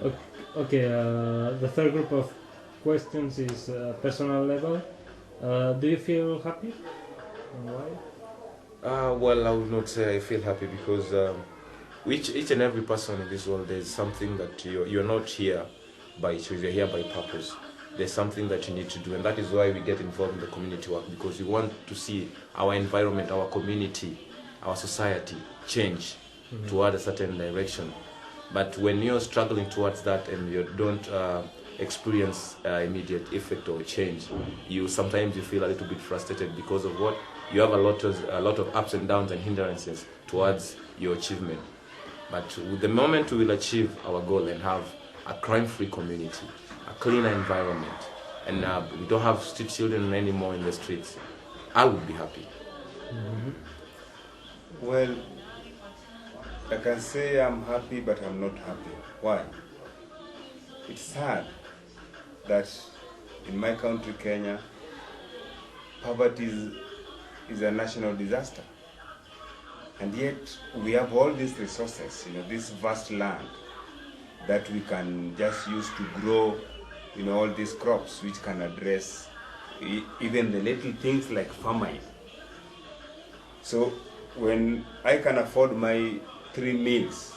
Okay, the third group of questions is personal level. Do you feel happy? And why? Well, I would not say I feel happy because each and every person in this world, there's something that you're not here by choice, you're here by purpose. There's something that you need to do, and that is why we get involved in the community work, because we want to see our environment, our community, our society change toward a certain direction. But when you're struggling towards that and you don't experience immediate effect or change, you sometimes you feel a little bit frustrated because of what you have a lot of ups and downs and hindrances towards your achievement. But with the moment we will achieve our goal and have a crime-free community, a cleaner environment, and we don't have street children anymore in the streets, I would be happy. Well, I can say I'm happy, but I'm not happy. Why? It's sad that in my country, Kenya, poverty is a national disaster. And yet we have all these resources, this vast land that we can just use to grow, all these crops which can address even the little things like famine. So when I can afford my 3 meals,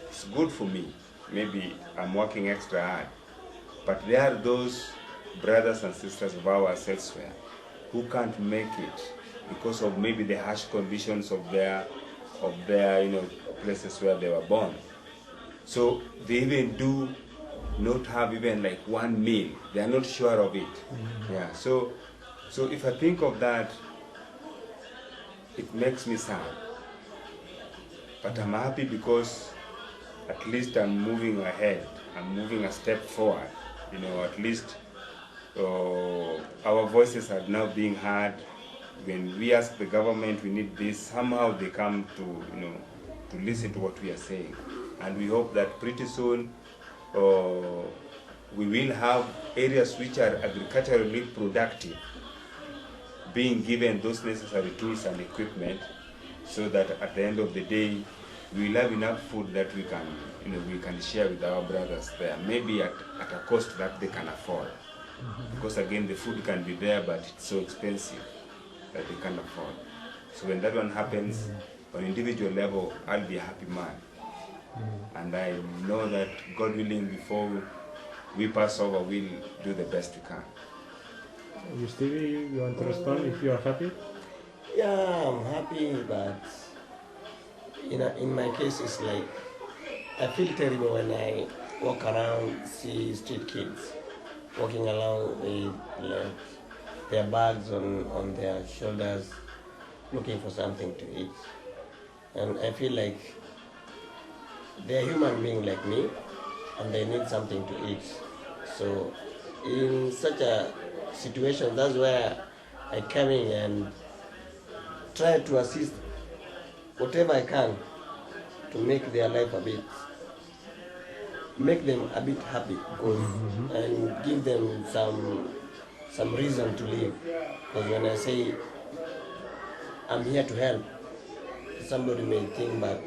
it's good for me. Maybe I'm working extra hard. But there are those brothers and sisters of ours elsewhere who can't make it because of maybe the harsh conditions of their places where they were born. So they even do not have even like 1 meal. They are not sure of it. Yeah. So if I think of that, it makes me sad. But I'm happy because at least I'm moving ahead. I'm moving a step forward. At least our voices are now being heard. When we ask the government we need this, somehow they come to listen to what we are saying. And we hope that pretty soon we will have areas which are agriculturally productive being given those necessary tools and equipment, so that at the end of the day we will have enough food that we can share with our brothers there, maybe at a cost that they can afford. Because again, the food can be there, but it's so expensive that they can't afford. So when that one happens, on individual level, I'll be a happy man. And I know that, God willing, before we pass over, we'll do the best we can. You, Stevie, you want to respond if you are happy? Yeah, I'm happy, but in my case, it's like I feel terrible when I walk around, see street kids walking along with their bags on their shoulders, looking for something to eat. And I feel like they're human beings like me, and they need something to eat. So in such a situation, that's where I come in and try to assist whatever I can to make their life make them a bit happy, because and give them some reason to live. Because when I say I'm here to help, somebody may think that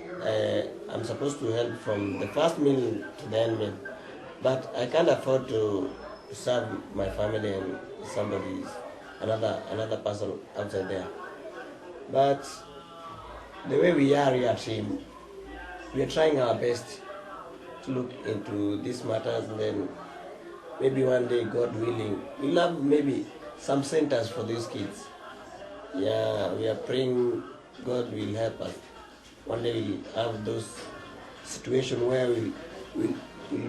I'm supposed to help from the first meal to the end meal, but I can't afford to serve my family and another person outside there. But the way we are here at Team, we are trying our best to look into these matters, and then maybe one day, God willing, we'll have maybe some centers for these kids. Yeah, we are praying God will help us. One day we'll have those situations where we'll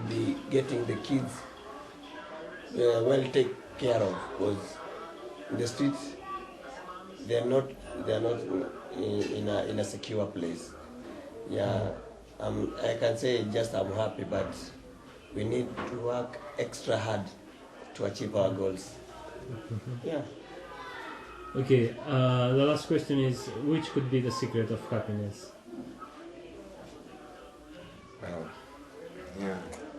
be getting the kids well taken care of, because in the streets they're not in a secure place. Yeah, I can say just I'm happy, but we need to work extra hard to achieve our goals. Yeah. Okay, the last question is, which could be the secret of happiness? Well, yeah,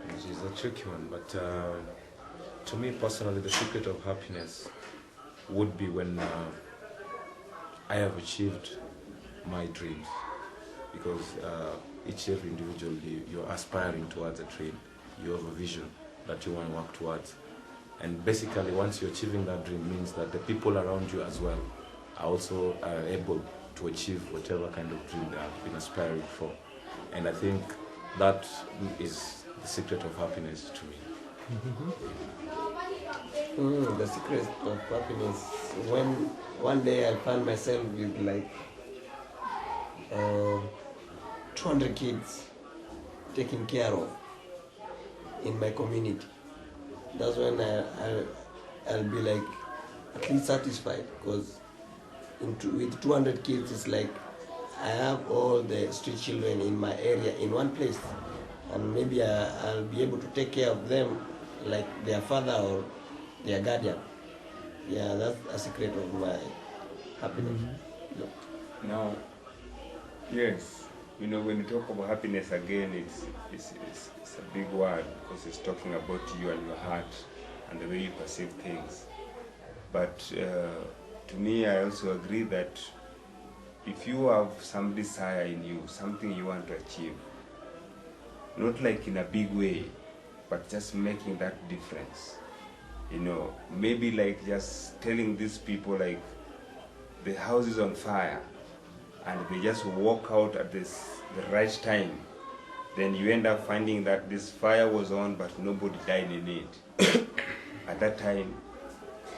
it is a tricky one, but to me personally, the secret of happiness would be when I have achieved my dreams, because each every individual, you're aspiring towards a dream, you have a vision that you want to work towards. And basically, once you're achieving that dream, means that the people around you as well are also able to achieve whatever kind of dream they have been aspiring for. And I think that is the secret of happiness to me. The secret of happiness, when one day I found myself with like 200 kids taken care of in my community. That's when I'll be like at least satisfied, because with 200 kids it's like I have all the street children in my area in one place, and maybe I'll be able to take care of them like their father or their guardian. Yeah, that's a secret of my happiness. Yeah. Now, yes, when you talk about happiness again, it's a big word, because it's talking about you and your heart and the way you perceive things. But to me, I also agree that if you have some desire in you, something you want to achieve, not like in a big way, but just making that difference. Maybe like just telling these people like the house is on fire, and they just walk out at the right time, then you end up finding that this fire was on but nobody died in it. At that time,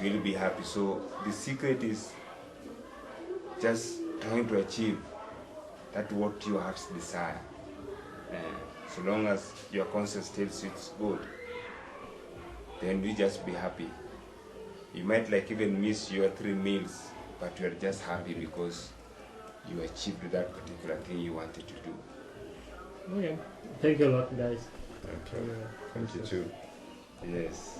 you'll be happy. So the secret is just trying to achieve that what your heart's desire. So long as your conscience tells you it's good, then you just be happy. You might like even miss your 3 meals, but you are just happy because you achieved that particular thing you wanted to do. Okay. Thank you a lot, guys. Okay. Thank you too. Yes.